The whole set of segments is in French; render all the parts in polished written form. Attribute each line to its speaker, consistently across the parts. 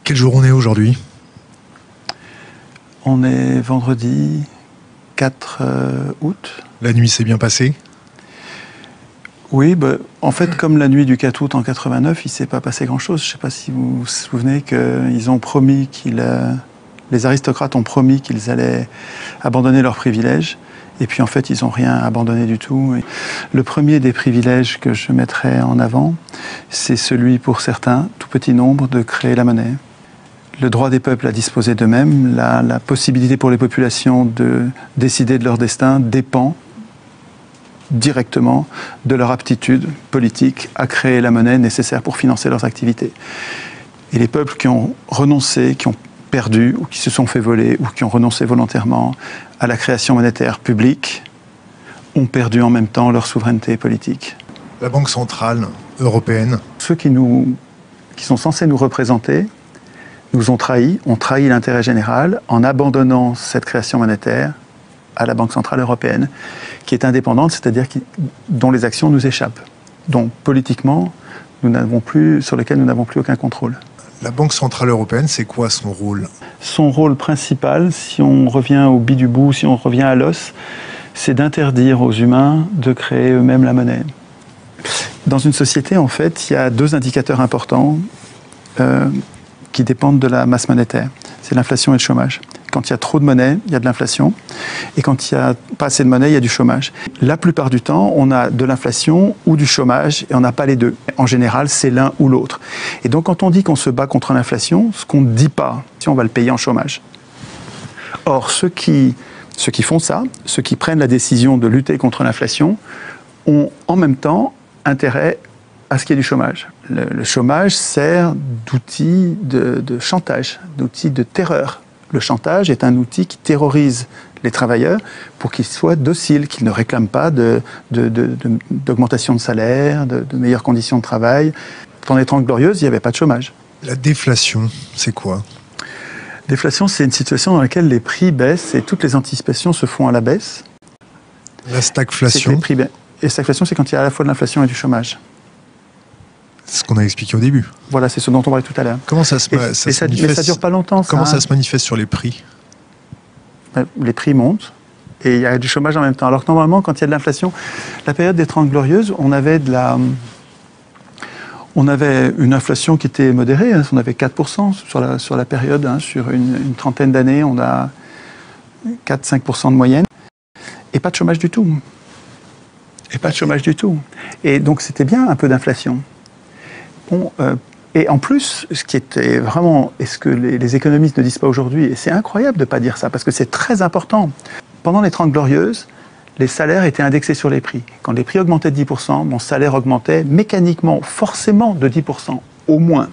Speaker 1: Quel jour on est aujourd'hui?
Speaker 2: On est vendredi 4 août.
Speaker 1: La nuit s'est bien passée?
Speaker 2: Oui, en fait, comme la nuit du 4 août en 89, il ne s'est pas passé grand-chose. Je ne sais pas si vous vous souvenez qu'ils ont promis les aristocrates ont promis qu'ils allaient abandonner leurs privilèges. Et puis en fait, ils n'ont rien abandonné du tout. Et le premier des privilèges que je mettrais en avant, c'est celui pour certains, tout petit nombre, de créer la monnaie. Le droit des peuples à disposer d'eux-mêmes, la possibilité pour les populations de décider de leur destin dépend directement de leur aptitude politique à créer la monnaie nécessaire pour financer leurs activités. Et les peuples qui ont renoncé, qui ont perdu ou qui se sont fait voler ou qui ont renoncé volontairement à la création monétaire publique ont perdu en même temps leur souveraineté politique.
Speaker 1: La Banque centrale européenne.
Speaker 2: Ceux qui sont censés nous représenter nous ont trahi l'intérêt général en abandonnant cette création monétaire à la Banque centrale européenne, qui est indépendante, c'est-à-dire dont les actions nous échappent, dont politiquement, sur lesquelles nous n'avons plus aucun contrôle.
Speaker 1: La Banque centrale européenne, c'est quoi son rôle?
Speaker 2: Son rôle principal, si on revient au bout du bout, si on revient à l'os, c'est d'interdire aux humains de créer eux-mêmes la monnaie. Dans une société, en fait, il y a deux indicateurs importants qui dépendent de la masse monétaire. C'est l'inflation et le chômage. Quand il y a trop de monnaie, il y a de l'inflation. Et quand il n'y a pas assez de monnaie, il y a du chômage. La plupart du temps, on a de l'inflation ou du chômage et on n'a pas les deux. En général, c'est l'un ou l'autre. Et donc, quand on dit qu'on se bat contre l'inflation, ce qu'on ne dit pas, c'est on va le payer en chômage. Or, ceux qui font ça, ceux qui prennent la décision de lutter contre l'inflation, ont en même temps intérêt à ce qu'il y ait du chômage. Le chômage sert d'outil de chantage, d'outil de terreur. Le chantage est un outil qui terrorise les travailleurs pour qu'ils soient dociles, qu'ils ne réclament pas d'augmentation de salaire, de meilleures conditions de travail. Pendant les 30 Glorieuses, il n'y avait pas de chômage.
Speaker 1: La déflation, c'est quoi?
Speaker 2: Déflation, c'est une situation dans laquelle les prix baissent et toutes les anticipations se font à la baisse.
Speaker 1: La stagflation?
Speaker 2: Et stagflation, c'est quand il y a à la fois de l'inflation et du chômage.
Speaker 1: C'est ce qu'on a expliqué au début.
Speaker 2: Voilà, c'est ce dont on parlait tout à l'heure.
Speaker 1: Comment ça se manifeste?
Speaker 2: Mais ça dure pas longtemps.
Speaker 1: Comment ça se manifeste sur les prix?
Speaker 2: Les prix montent et il y a du chômage en même temps. Alors que normalement, quand il y a de l'inflation, la période des 30 Glorieuses, on avait une inflation qui était modérée. On avait 4% sur la période. Sur une trentaine d'années, on a 4-5% de moyenne. Et pas de chômage du tout. Et donc c'était bien un peu d'inflation. Et en plus, ce qui était vraiment, et ce que les économistes ne disent pas aujourd'hui, et c'est incroyable de ne pas dire ça, parce que c'est très important. Pendant les 30 Glorieuses, les salaires étaient indexés sur les prix. Quand les prix augmentaient de 10%, mon salaire augmentait mécaniquement, forcément de 10%, au moins.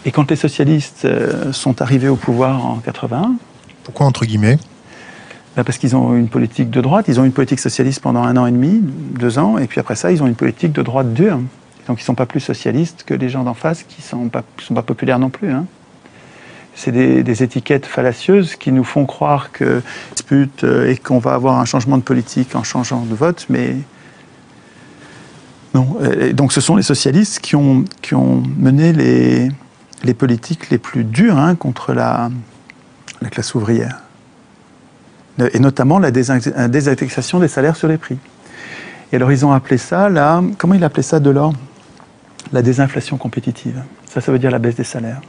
Speaker 2: Et quand les socialistes sont arrivés au pouvoir en 81...
Speaker 1: Pourquoi entre guillemets?
Speaker 2: Parce qu'ils ont une politique de droite, ils ont une politique socialiste pendant 1 an et demi, 2 ans, et puis après ça, ils ont une politique de droite dure. Donc ils ne sont pas plus socialistes que les gens d'en face qui ne sont pas populaires non plus. C'est des étiquettes fallacieuses qui nous font croire que dispute et qu'on va avoir un changement de politique en changeant de vote, mais non. Et donc ce sont les socialistes qui ont mené les politiques les plus dures contre la classe ouvrière. Et notamment la désindexation des salaires sur les prix. Et alors ils ont appelé ça, comment ils appelaient ça, Delors? La désinflation compétitive. Ça veut dire la baisse des salaires.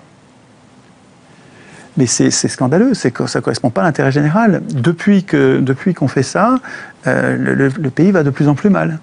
Speaker 2: Mais c'est scandaleux, ça ne correspond pas à l'intérêt général. Depuis qu'on fait ça, le pays va de plus en plus mal.